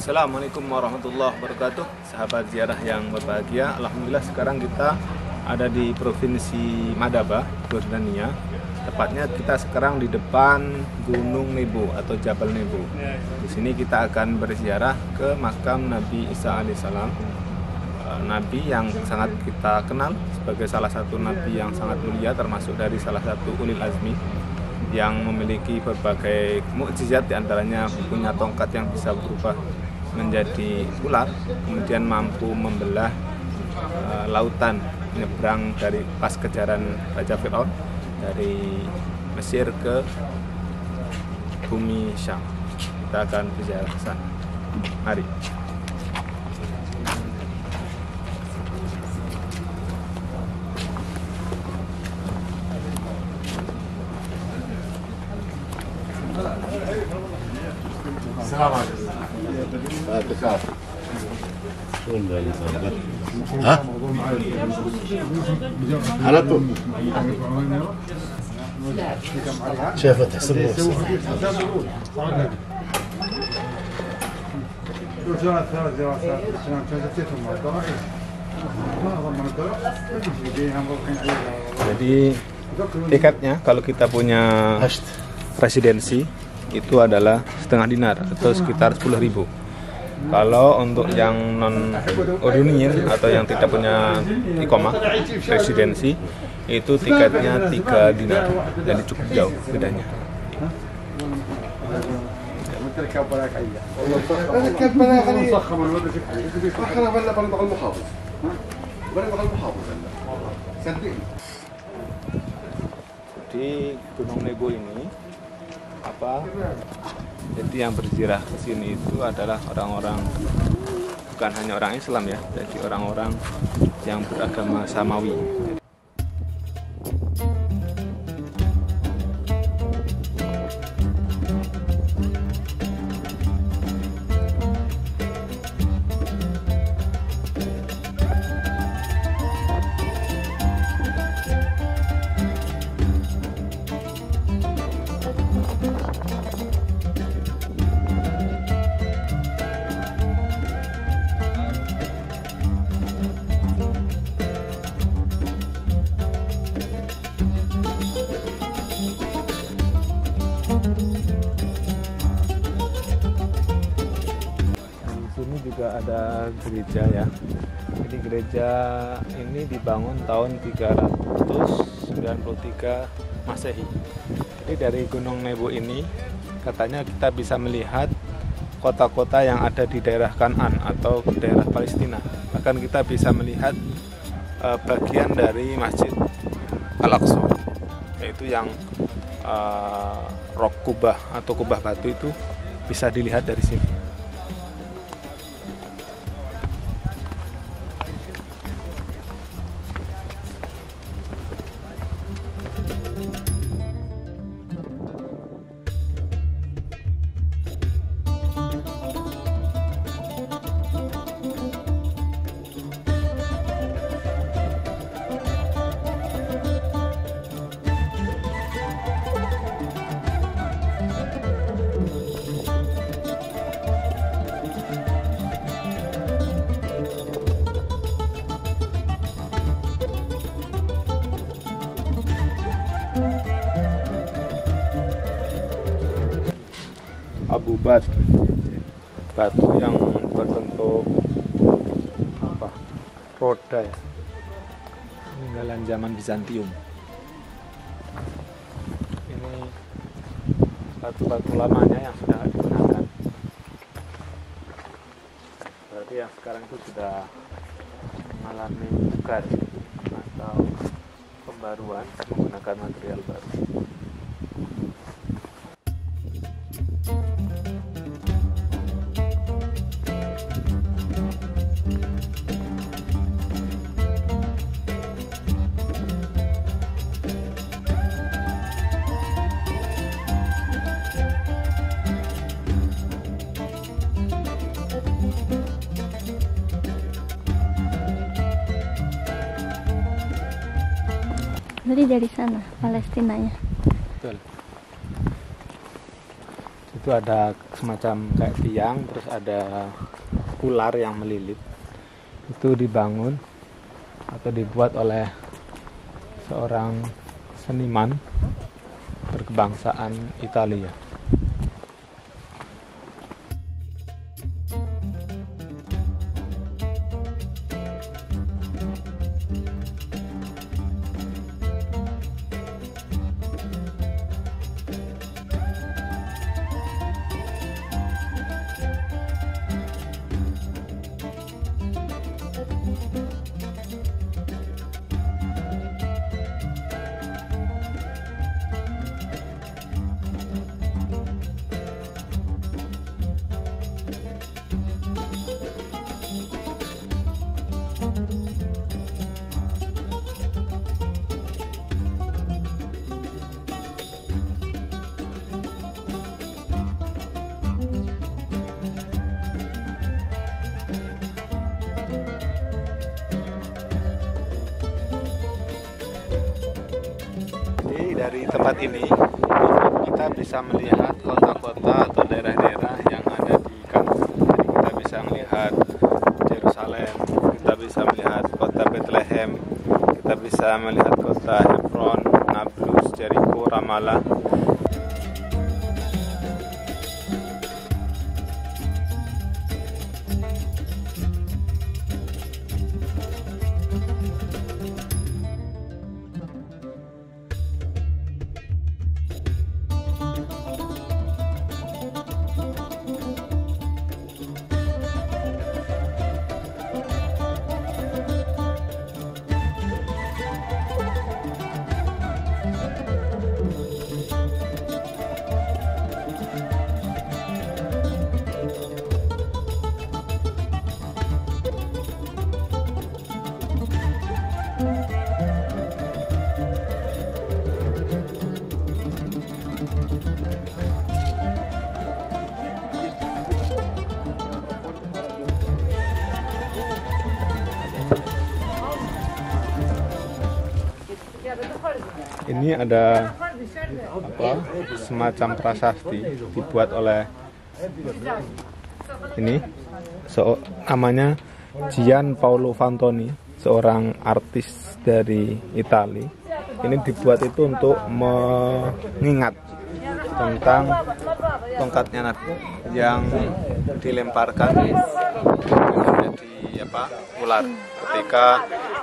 Assalamualaikum warahmatullahi wabarakatuh. Sahabat ziarah yang berbahagia, alhamdulillah sekarang kita ada di Provinsi Madaba, Jordania. Tepatnya kita sekarang di depan Gunung Nebo atau Jabal Nebo. Di sini kita akan berziarah ke makam Nabi Isa alaihissalam, Nabi yang sangat kita kenal sebagai salah satu Nabi yang sangat mulia, termasuk dari salah satu ulil azmi yang memiliki berbagai mukjizat, diantaranya punya tongkat yang bisa berubah menjadi ular, kemudian mampu membelah lautan, menyeberang dari pas kejaran Raja Fir'aun dari Mesir ke bumi Syam. Kita akan berjalan ke sana. Mari. ها؟ على طول شايفه تحسبه Jadi tiketnya kalau kita punya residensi itu adalah setengah dinar atau sekitar 10.000. Kalau untuk yang non ordinir atau yang tidak punya iqamah residensi itu tiketnya 3 dinar, jadi cukup jauh bedanya. Di Gunung Nebo ini jadi yang berziarah ke sini itu adalah orang-orang, bukan hanya orang Islam ya, jadi orang-orang yang beragama Samawi. Juga ada gereja ya. Jadi gereja ini dibangun tahun 393 Masehi. Jadi dari Gunung Nebo ini katanya kita bisa melihat kota-kota yang ada di daerah Kan'an atau daerah Palestina. Bahkan kita bisa melihat bagian dari Masjid Al-Aqsa, yaitu yang rok kubah atau kubah batu itu bisa dilihat dari sini. Abu Bat, batu yang berbentuk roda ya, peninggalan zaman Bizantium. Ini batu-batu lamanya yang sudah digunakan. Berarti yang sekarang itu sudah mengalami tukar atau pembaruan menggunakan material baru. Jadi dari sana Palestinanya. Betul. itu ada semacam kayak tiang, terus ada ular yang melilit. Itu dibangun atau dibuat oleh seorang seniman berkebangsaan Italia. Dari tempat ini kita bisa melihat kota-kota atau daerah-daerah yang ada di kampung. Jadi kita bisa melihat Yerusalem, kita bisa melihat kota Bethlehem, kita bisa melihat kota Hebron, Nablus, Jericho, Ramallah. Ini ada semacam prasasti dibuat oleh namanya Gian Paolo Fantoni, seorang artis dari Italia. Ini dibuat itu untuk mengingat tentang tongkatnya Nabi yang dilemparkan menjadi ular ketika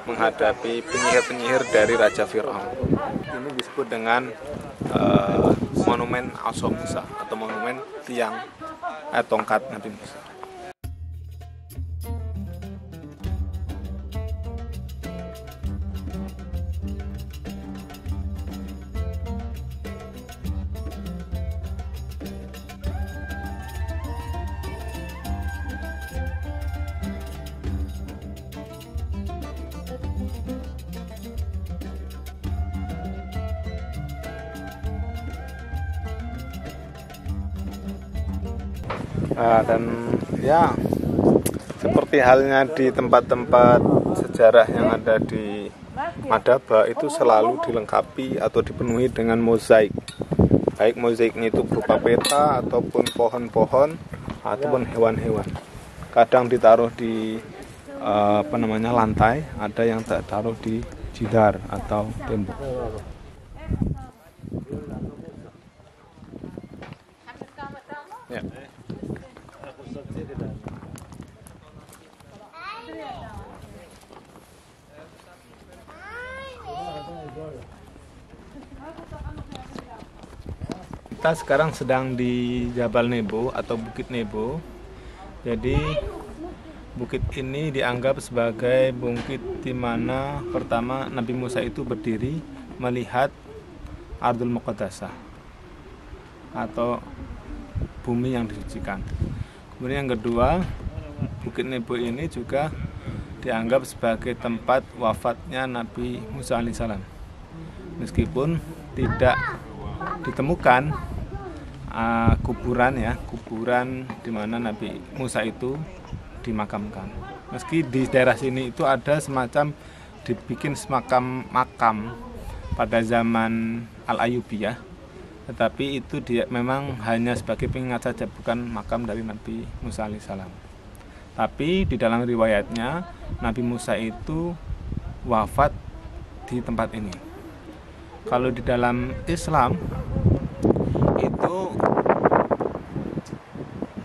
menghadapi penyihir-penyihir dari Raja Fir'aun. Ini disebut dengan monumen Asa Musa atau monumen tiang tongkat Nabi Musa. Dan ya seperti halnya di tempat-tempat sejarah yang ada di Madaba, itu selalu dilengkapi atau dipenuhi dengan mozaik. Baik mozaiknya itu berupa peta ataupun pohon-pohon ataupun hewan-hewan. Kadang ditaruh di lantai, ada yang taruh di jidar atau tembok. Ya. Kita sekarang sedang di Jabal Nebo atau Bukit Nebo. Jadi bukit ini dianggap sebagai bukit di mana pertama Nabi Musa itu berdiri melihat Ardul Muqaddasah atau bumi yang disucikan. Kemudian yang kedua, Bukit Nebo ini juga dianggap sebagai tempat wafatnya Nabi Musa alaihissalam. Meskipun tidak ditemukan kuburan di mana Nabi Musa itu dimakamkan. Meski di daerah sini itu ada semacam dibikin semacam makam pada zaman Al-Ayyubiyah, tetapi itu dia memang hanya sebagai pengingat saja, bukan makam dari Nabi Musa alaihissalam. Tapi di dalam riwayatnya Nabi Musa itu wafat di tempat ini. Kalau di dalam Islam itu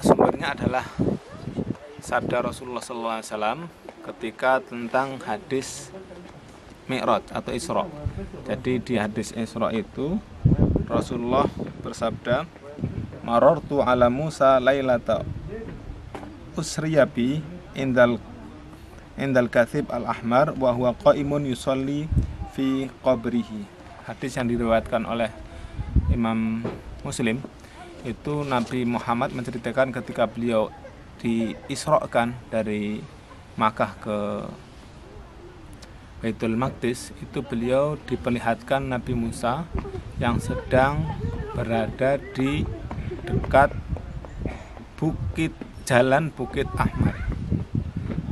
sumbernya adalah sabda Rasulullah SAW ketika tentang hadis Mi'raj atau Isra. Jadi di hadis Isra itu Rasulullah bersabda, "Marartu ala Musa lailata usriyabi indal kathib al-ahmar wa huwa qaimun yusalli fi qabrihi." Hadis yang diriwayatkan oleh Imam Muslim, itu Nabi Muhammad menceritakan ketika beliau diisrokan dari Makkah ke Baitul Maqdis, itu beliau diperlihatkan Nabi Musa yang sedang berada di dekat jalan Bukit Ahmar.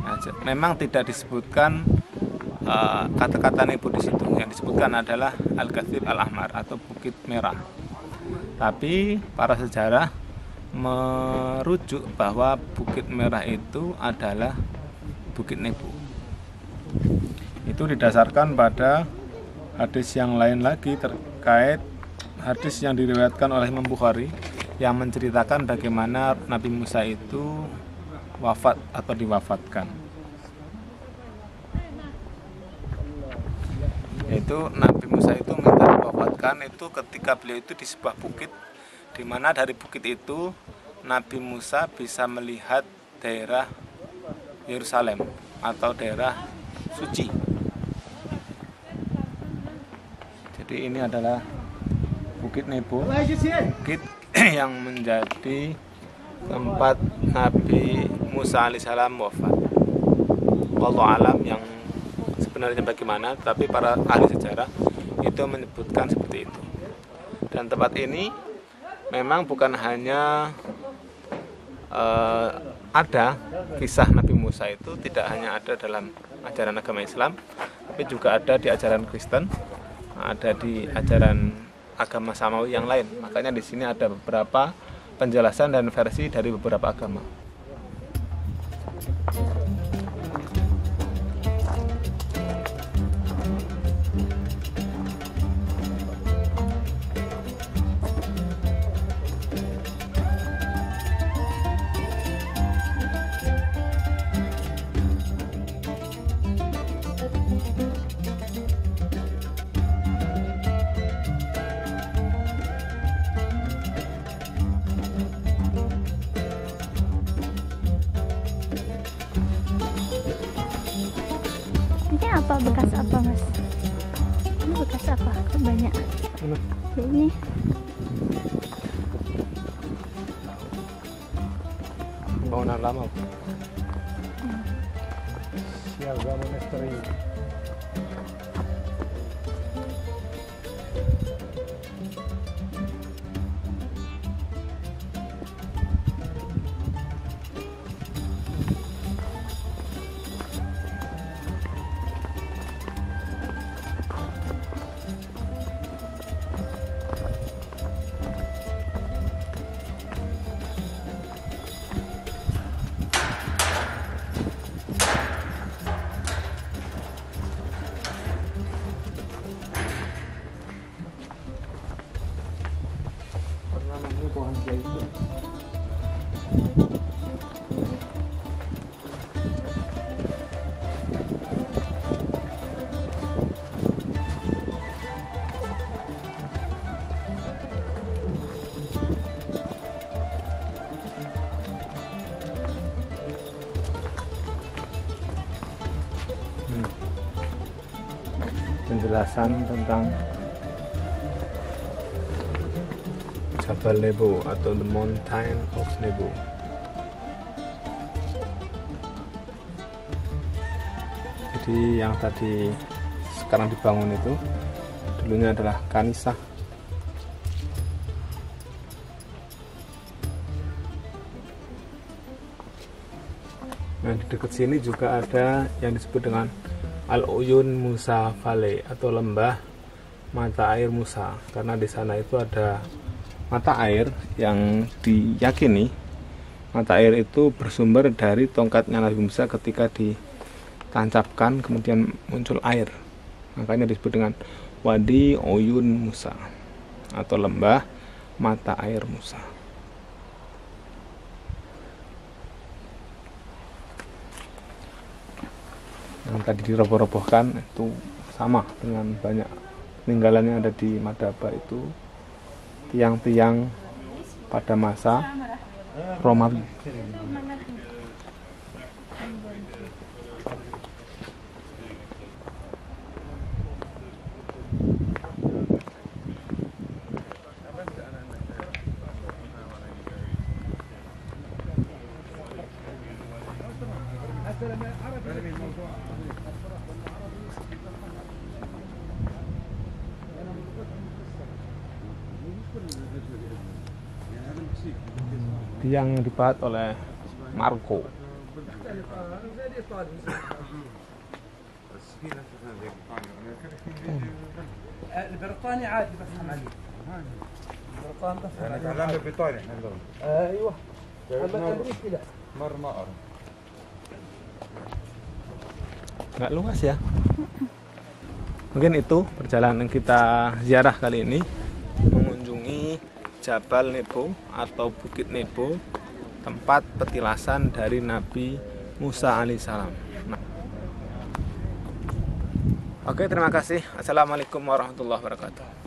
Nah, memang tidak disebutkan kata-kata Nebo di situ. Yang disebutkan adalah Al-Kathib Al-Ahmar atau Bukit Merah. Tapi para sejarah merujuk bahwa Bukit Merah itu adalah Bukit Nebo. Itu didasarkan pada hadis yang lain lagi terkait hadis yang diriwayatkan oleh Imam Bukhari yang menceritakan bagaimana Nabi Musa itu wafat atau diwafatkan. Yaitu Nabi Musa itu minta diwafatkan itu ketika beliau itu di sebuah bukit, di mana dari bukit itu Nabi Musa bisa melihat daerah Yerusalem atau daerah suci. Jadi ini adalah Bukit Nebo, bukit yang menjadi tempat Nabi Musa alaihissalam wafat. Wallahu alam yang sebenarnya bagaimana, tapi para ahli sejarah itu menyebutkan seperti itu. Dan tempat ini memang bukan hanya ada kisah Nabi Musa, itu tidak hanya ada dalam ajaran agama Islam, tapi juga ada di ajaran Kristen, ada di ajaran agama Samawi yang lain. Makanya di sini ada beberapa penjelasan dan versi dari beberapa agama. Ini apa, bekas apa mas? Ini bekas apa? Kok banyak? Ini Bangunan lama. Siaga Monastery. Penjelasan tentang Jabal Nebo atau The Mountain of Nebo. Jadi yang tadi sekarang dibangun itu dulunya adalah Kanisah. Nah, di dekat sini juga ada yang disebut dengan Al-Uyun Musa Valley atau lembah mata air Musa, karena di sana itu ada mata air yang diyakini mata air itu bersumber dari tongkatnya Nabi Musa ketika ditancapkan kemudian muncul air. Makanya disebut dengan Wadi Oyun Musa atau lembah mata air Musa. Yang tadi diroboh-robohkan itu sama dengan banyak peninggalannya ada di Madaba, itu tiang-tiang pada masa Romawi. Yang dipahat oleh Marco. البريطاني عادي بفهم عليه. البريطاني بفهم عليه. انا اتعلمت بريطاني ايوه. اما الامريكي لا. مره ما ارى. Nggak luas ya. Mungkin itu perjalanan kita ziarah kali ini, mengunjungi Jabal Nebo atau Bukit Nebo, tempat petilasan dari Nabi Musa alaihissalam. Oke, terima kasih. Assalamualaikum warahmatullahi wabarakatuh.